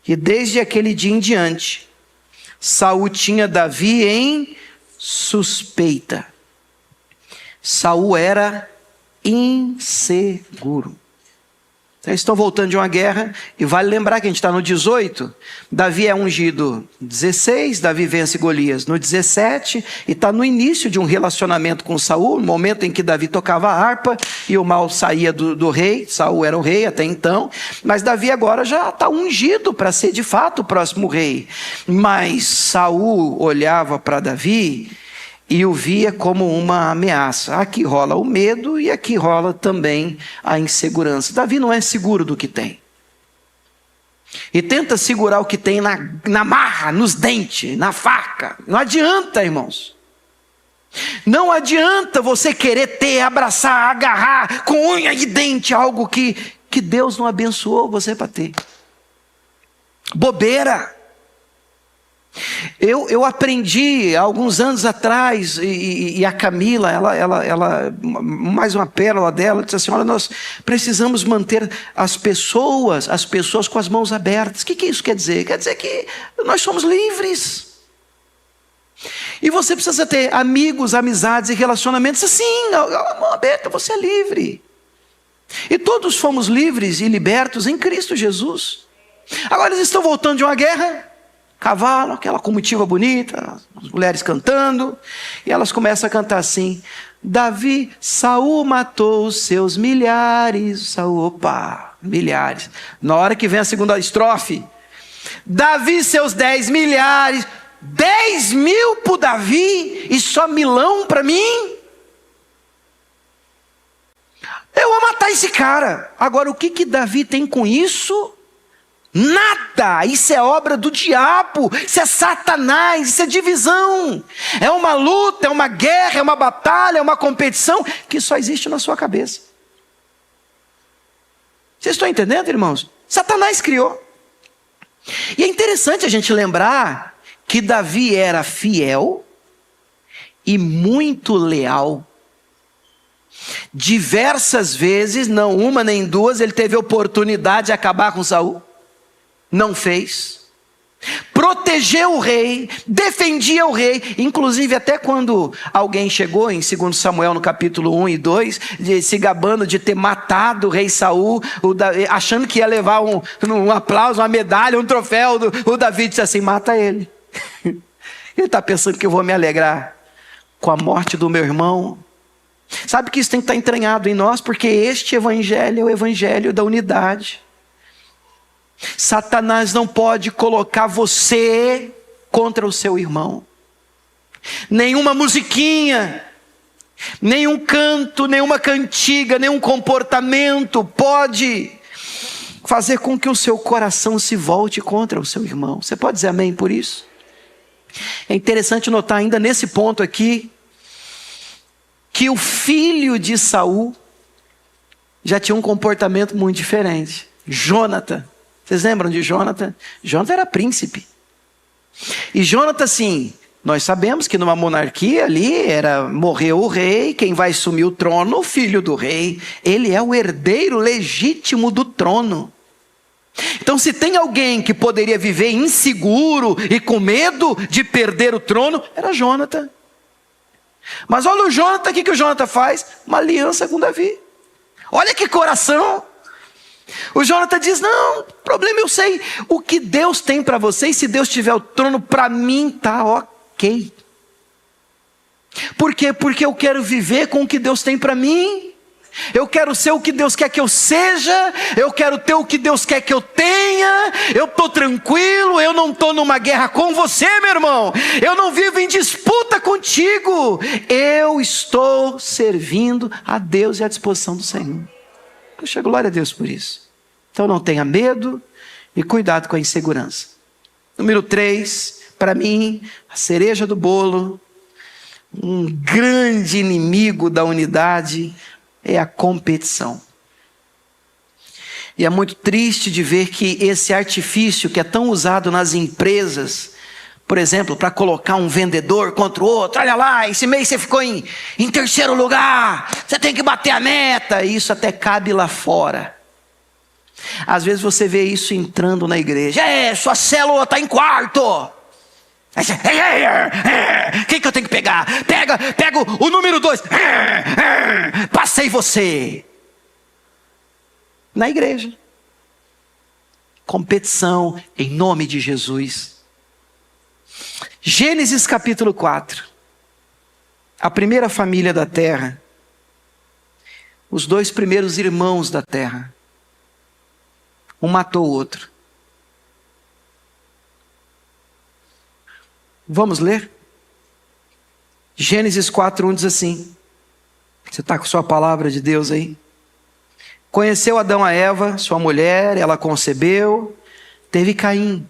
Speaker 1: E desde aquele dia em diante, Saul tinha Davi em suspeita. Saul era inseguro. Eles estão voltando de uma guerra, e vale lembrar que a gente está no 18, Davi é ungido 16, Davi vence Golias no 17, e está no início de um relacionamento com Saul, no momento em que Davi tocava a harpa, e o mal saía do rei. Saul era o rei até então, mas Davi agora já está ungido para ser de fato o próximo rei. Mas Saul olhava para Davi e o via como uma ameaça. Aqui rola o medo e aqui rola também a insegurança. Davi não é seguro do que tem. E tenta segurar o que tem na marra, nos dentes, na faca. Não adianta, irmãos. Não adianta você querer ter, abraçar, agarrar com unha e dente algo que Deus não abençoou você para ter. Bobeira. Eu aprendi há alguns anos atrás, e a Camila, ela, mais uma pérola dela, disse assim: olha, nós precisamos manter as pessoas com as mãos abertas. O que isso quer dizer? Quer dizer que nós somos livres. E você precisa ter amigos, amizades e relacionamentos assim, a mão aberta, você é livre. E todos fomos livres e libertos em Cristo Jesus. Agora eles estão voltando de uma guerra, cavalo, aquela comitiva bonita, as mulheres cantando, e elas começam a cantar assim: Saul matou os seus milhares. Saul, opa, milhares. Na hora que vem a segunda estrofe, Davi seus 10 milhares. 10 mil para Davi e só milão para mim? Eu vou matar esse cara. Agora, o que Davi tem com isso? Nada. Isso é obra do diabo, isso é Satanás, isso é divisão. É uma luta, é uma guerra, é uma batalha, é uma competição que só existe na sua cabeça. Vocês estão entendendo, irmãos? Satanás criou. E é interessante a gente lembrar que Davi era fiel e muito leal. Diversas vezes, não uma nem duas, ele teve oportunidade de acabar com Saul. Não fez. Protegeu o rei, defendia o rei, inclusive até quando alguém chegou em 2 Samuel no capítulo 1 e 2, se gabando de ter matado o rei Saul, achando que ia levar um aplauso, uma medalha, um troféu, o Davi disse assim: mata ele. Ele está pensando que eu vou me alegrar com a morte do meu irmão? Sabe que isso tem que estar entranhado em nós, porque este evangelho é o evangelho da unidade. Satanás não pode colocar você contra o seu irmão. Nenhuma musiquinha, nenhum canto, nenhuma cantiga, nenhum comportamento pode fazer com que o seu coração se volte contra o seu irmão. Você pode dizer amém por isso? É interessante notar ainda nesse ponto aqui que o filho de Saul já tinha um comportamento muito diferente. Jonathan. Vocês lembram de Jonathan? Jonathan era príncipe. E Jonathan, sim, nós sabemos que numa monarquia ali morreu o rei, quem vai assumir o trono? O filho do rei. Ele é o herdeiro legítimo do trono. Então, se tem alguém que poderia viver inseguro e com medo de perder o trono, era Jonathan. Mas olha o Jonathan, o que o Jonathan faz? Uma aliança com Davi. Olha que coração. O Jonathan diz: não, problema eu sei. O que Deus tem para você, e se Deus tiver o trono, para mim está ok. Por quê? Porque eu quero viver com o que Deus tem para mim. Eu quero ser o que Deus quer que eu seja. Eu quero ter o que Deus quer que eu tenha. Eu estou tranquilo. Eu não estou numa guerra com você, meu irmão. Eu não vivo em disputa contigo. Eu estou servindo a Deus e à disposição do Senhor. Poxa, glória a Deus por isso. Então não tenha medo e cuidado com a insegurança. Número 3, para mim, a cereja do bolo, um grande inimigo da unidade é a competição. E é muito triste de ver que esse artifício que é tão usado nas empresas Por exemplo, para colocar um vendedor contra o outro. Olha lá, esse mês você ficou em terceiro lugar, você tem que bater a meta. Isso até cabe lá fora. Às vezes você vê isso entrando na igreja. Sua célula está em quarto. Quem que eu tenho que pegar? Pega o número 2. Passei você. Na igreja. Competição em nome de Jesus. Gênesis capítulo 4. A primeira família da terra. Os 2 primeiros irmãos da terra. Um matou o outro. Vamos ler? Gênesis 4:1 diz assim. Você está com sua palavra de Deus aí? Conheceu Adão a Eva, sua mulher, ela concebeu, teve Caim.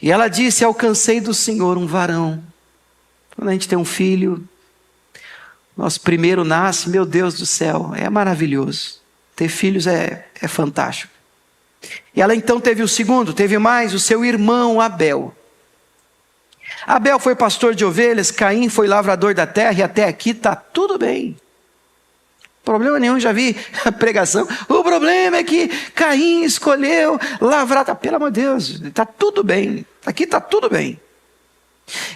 Speaker 1: E ela disse: alcancei do Senhor um varão. Quando a gente tem um filho, nosso primeiro nasce, meu Deus do céu, é maravilhoso. Ter filhos é fantástico. E ela então teve o segundo, teve mais, o seu irmão Abel. Abel foi pastor de ovelhas, Caim foi lavrador da terra, e até aqui está tudo bem. Problema nenhum, já vi a pregação. O problema é que Caim escolheu lavrar. Pelo amor de Deus, está tudo bem. Aqui está tudo bem.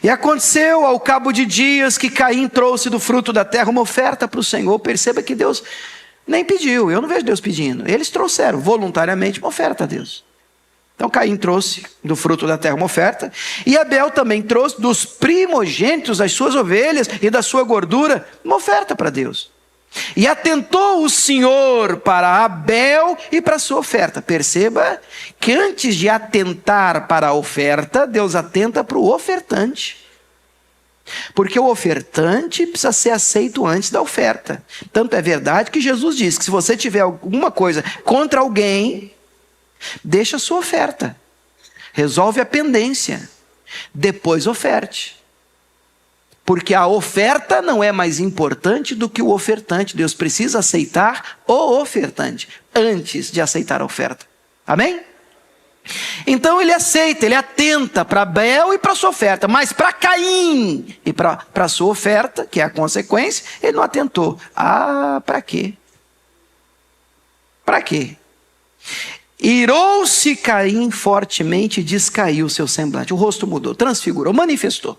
Speaker 1: E aconteceu ao cabo de dias que Caim trouxe do fruto da terra uma oferta para o Senhor. Perceba que Deus nem pediu, eu não vejo Deus pedindo. Eles trouxeram voluntariamente uma oferta a Deus. Então Caim trouxe do fruto da terra uma oferta. E Abel também trouxe dos primogênitos das suas ovelhas e da sua gordura uma oferta para Deus. E atentou o Senhor para Abel e para a sua oferta. Perceba que antes de atentar para a oferta, Deus atenta para o ofertante. Porque o ofertante precisa ser aceito antes da oferta. Tanto é verdade que Jesus disse que se você tiver alguma coisa contra alguém, deixa a sua oferta. Resolve a pendência. Depois oferte. Porque a oferta não é mais importante do que o ofertante. Deus precisa aceitar o ofertante antes de aceitar a oferta. Amém? Então ele aceita, ele atenta para Abel e para a sua oferta. Mas para Caim e para a sua oferta, que é a consequência, ele não atentou. Para quê? Para quê? Irou-se Caim fortemente e descaiu seu semblante. O rosto mudou, transfigurou, manifestou.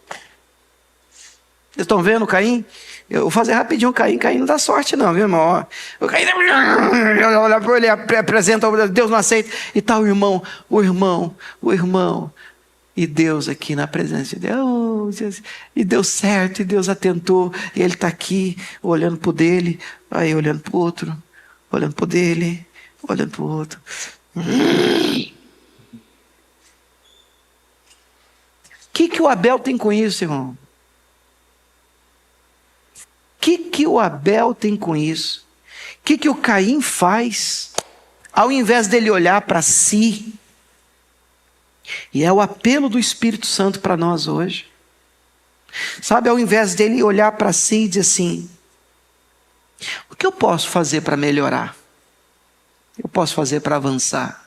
Speaker 1: Vocês estão vendo Caim? Eu vou fazer rapidinho Caim não dá sorte não, viu irmão? O Caim olha para ele, apresenta, Deus não aceita. E tal o irmão. E Deus aqui na presença de Deus. E deu certo, e Deus atentou. E ele está aqui, olhando para o dele, aí olhando para o outro, olhando para o dele, olhando para o outro. O que o Abel tem com isso, irmão? O que o Abel tem com isso? O que o Caim faz? Ao invés dele olhar para si, e é o apelo do Espírito Santo para nós hoje. Sabe, ao invés dele olhar para si e dizer assim: o que eu posso fazer para melhorar? O que eu posso fazer para avançar?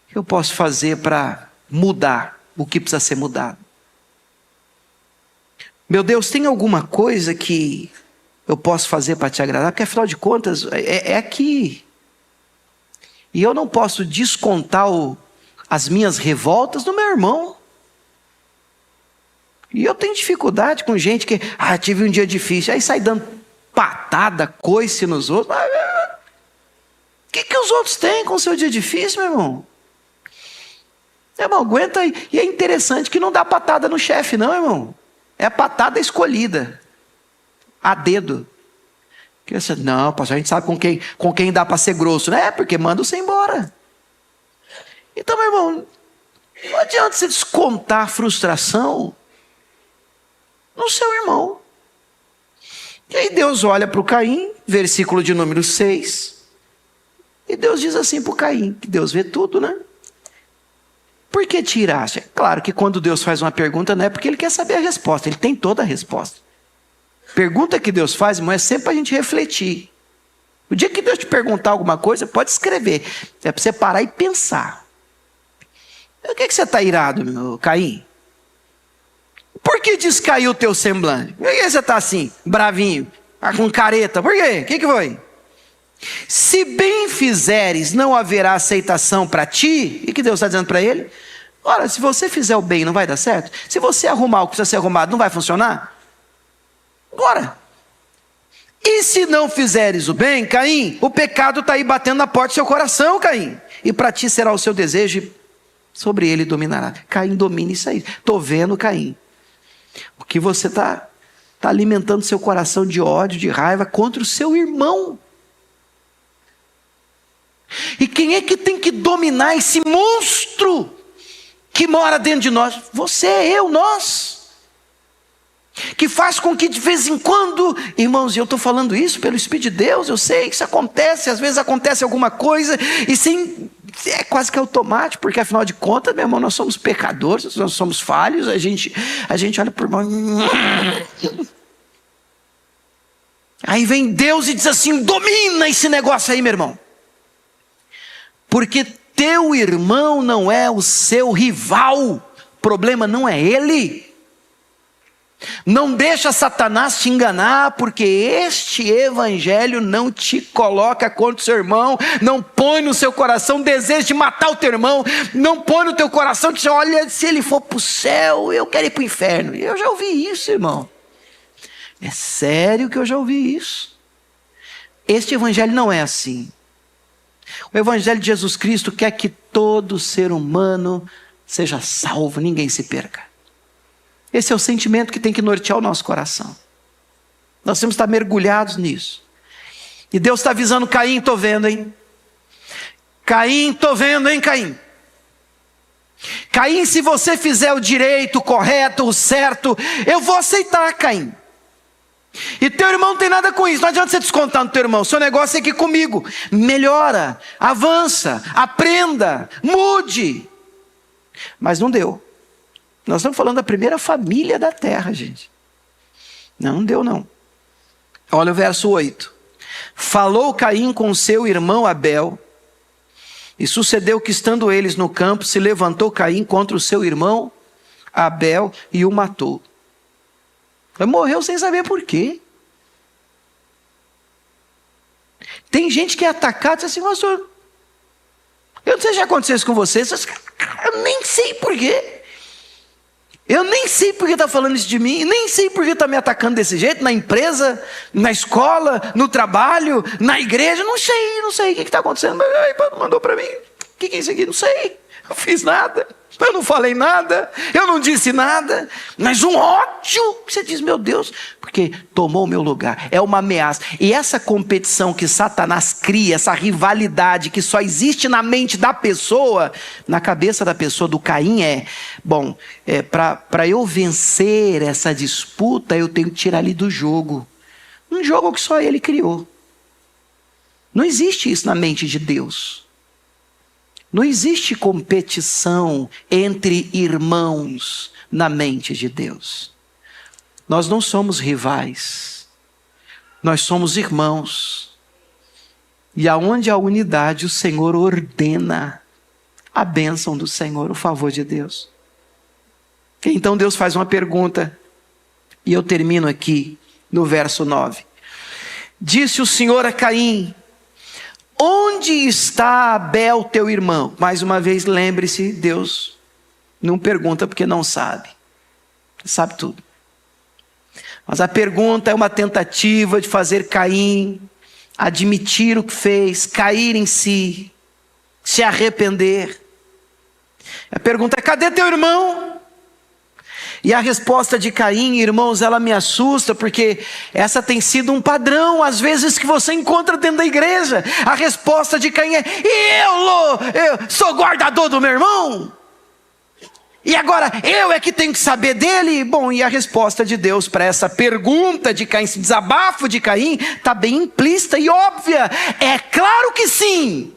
Speaker 1: O que eu posso fazer para mudar o que precisa ser mudado? Meu Deus, tem alguma coisa que eu posso fazer para te agradar? Porque afinal de contas, é aqui. E eu não posso descontar as minhas revoltas no meu irmão. E eu tenho dificuldade com gente que, tive um dia difícil, aí sai dando patada, coice nos outros. O que os outros têm com o seu dia difícil, meu irmão? Irmão, aguenta aí. E é interessante que não dá patada no chefe, não, irmão. É a patada escolhida. A dedo. Não, pastor, a gente sabe com quem dá para ser grosso, né? Porque manda você embora. Então, meu irmão, não adianta você descontar a frustração no seu irmão. E aí Deus olha para o Caim, versículo de número 6. E Deus diz assim para o Caim, que Deus vê tudo, né? Por que te iraste? É claro que quando Deus faz uma pergunta, não é porque Ele quer saber a resposta, Ele tem toda a resposta. Pergunta que Deus faz, irmão, é sempre para a gente refletir. O dia que Deus te perguntar alguma coisa, pode escrever. É para você parar e pensar. O que você está irado, meu Caim? Por que descaiu o teu semblante? Por que você está assim, bravinho, com careta? Por quê? O que foi? Se bem fizeres, não haverá aceitação para ti. E que Deus está dizendo para ele? Ora, se você fizer o bem, não vai dar certo? Se você arrumar o que precisa ser arrumado, não vai funcionar? Agora, e se não fizeres o bem, Caim, o pecado está aí batendo na porta do seu coração, Caim. E para ti será o seu desejo, e sobre ele dominará. Caim domina isso aí. Estou vendo, Caim. O que você está alimentando seu coração de ódio, de raiva contra o seu irmão. E quem é que tem que dominar esse monstro que mora dentro de nós? Você, eu, nós. Que faz com que de vez em quando, irmãos, e eu estou falando isso pelo Espírito de Deus, eu sei que isso acontece, às vezes acontece alguma coisa, e sim, é quase que automático, porque afinal de contas, meu irmão, nós somos pecadores, nós somos falhos, a gente olha por irmão. Aí vem Deus e diz assim: domina esse negócio aí, meu irmão. Porque teu irmão não é o seu rival, o problema não é ele. Não deixa Satanás te enganar, porque este evangelho não te coloca contra o seu irmão, não põe no seu coração desejo de matar o teu irmão, não põe no teu coração que olha, se ele for para o céu, eu quero ir para o inferno. Eu já ouvi isso, irmão. É sério que eu já ouvi isso. Este evangelho não é assim. O evangelho de Jesus Cristo quer que todo ser humano seja salvo, ninguém se perca. Esse é o sentimento que tem que nortear o nosso coração. Nós temos que estar mergulhados nisso. E Deus está avisando Caim: estou vendo, hein? Caim, estou vendo, hein, Caim? Caim, se você fizer o direito, o correto, o certo, eu vou aceitar, Caim. E teu irmão não tem nada com isso. Não adianta você descontar no teu irmão. Seu negócio é aqui comigo. Melhora, avança, aprenda, mude. Mas não deu. Nós estamos falando da primeira família da terra, gente. Não deu, não. Olha o verso 8. Falou Caim com seu irmão Abel, e sucedeu que, estando eles no campo, se levantou Caim contra o seu irmão Abel e o matou. Ele morreu sem saber por quê. Tem gente que é atacada e diz assim: pastor, eu não sei se já aconteceu isso com vocês, eu nem sei por quê. Eu nem sei por que está falando isso de mim, nem sei por que está me atacando desse jeito, na empresa, na escola, no trabalho, na igreja, não sei o que está acontecendo. Mas aí mandou para mim: o que é isso aqui? Não sei, não fiz nada, eu não falei nada, eu não disse nada, mas um ódio, você diz: meu Deus, porque tomou o meu lugar. É uma ameaça. E essa competição que Satanás cria, essa rivalidade que só existe na mente da pessoa, na cabeça da pessoa, do Caim, para eu vencer essa disputa, eu tenho que tirar ele do jogo. Um jogo que só ele criou. Não existe isso na mente de Deus. Não existe competição entre irmãos na mente de Deus. Nós não somos rivais. Nós somos irmãos. E aonde há unidade, o Senhor ordena a bênção do Senhor, o favor de Deus. Então Deus faz uma pergunta, e eu termino aqui no verso 9. Disse o Senhor a Caim: onde está Abel, teu irmão? Mais uma vez, lembre-se, Deus não pergunta porque não sabe. Ele sabe tudo. Mas a pergunta é uma tentativa de fazer Caim admitir o que fez, cair em si, se arrepender. A pergunta é: cadê teu irmão? E a resposta de Caim, irmãos, ela me assusta, porque essa tem sido um padrão, às vezes, que você encontra dentro da igreja. A resposta de Caim é: eu sou guardador do meu irmão? E agora eu é que tenho que saber dele? Bom, e a resposta de Deus para essa pergunta de Caim, esse desabafo de Caim, está bem implícita e óbvia. É claro que sim.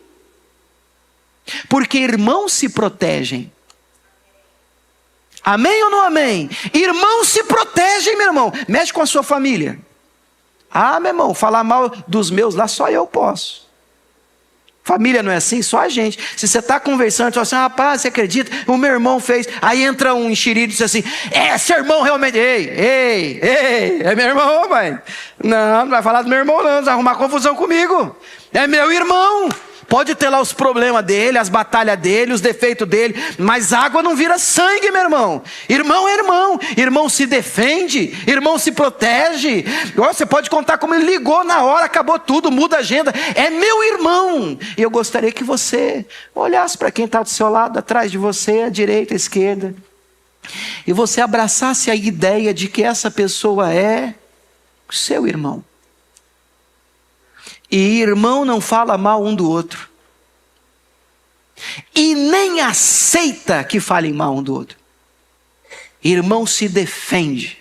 Speaker 1: Porque irmãos se protegem. Amém ou não amém? Irmãos se protegem, meu irmão. Mexe com a sua família. Ah, meu irmão, falar mal dos meus lá só eu posso. Família não é assim? Só a gente. Se você está conversando, você fala assim, rapaz, você acredita? O meu irmão fez. Aí entra um enxerido e diz assim, seu irmão realmente... Ei, é meu irmão, pai. Não vai falar do meu irmão não, vai arrumar confusão comigo. É meu irmão. Pode ter lá os problemas dele, as batalhas dele, os defeitos dele, mas água não vira sangue, meu irmão. Irmão é irmão. Irmão se defende, irmão se protege. Você pode contar como ele ligou na hora, acabou tudo, muda a agenda. É meu irmão. E eu gostaria que você olhasse para quem está do seu lado, atrás de você, à direita, à esquerda, e você abraçasse a ideia de que essa pessoa é seu irmão. E irmão não fala mal um do outro. E nem aceita que falem mal um do outro. Irmão se defende.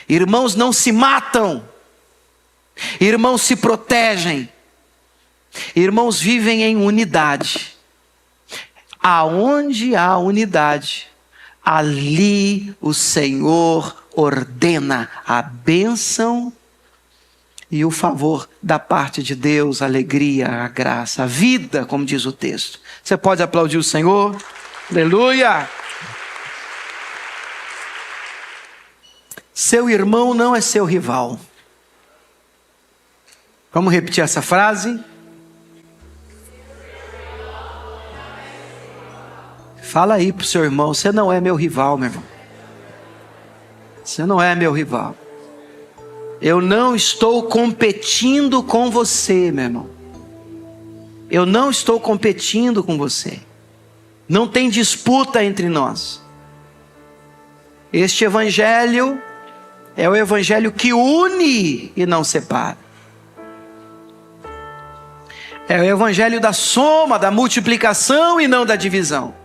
Speaker 1: Irmãos não se matam. Irmãos se protegem. Irmãos vivem em unidade. Aonde há unidade, ali o Senhor ordena a bênção e o favor da parte de Deus, a alegria, a graça, a vida, como diz o texto. Você pode aplaudir o Senhor? Aleluia! Seu irmão não é seu rival. Vamos repetir essa frase? Fala aí para o seu irmão, você não é meu rival, meu irmão. Você não é meu rival. Eu não estou competindo com você, meu irmão. Eu não estou competindo com você. Não tem disputa entre nós. Este evangelho é o evangelho que une e não separa. É o evangelho da soma, da multiplicação e não da divisão.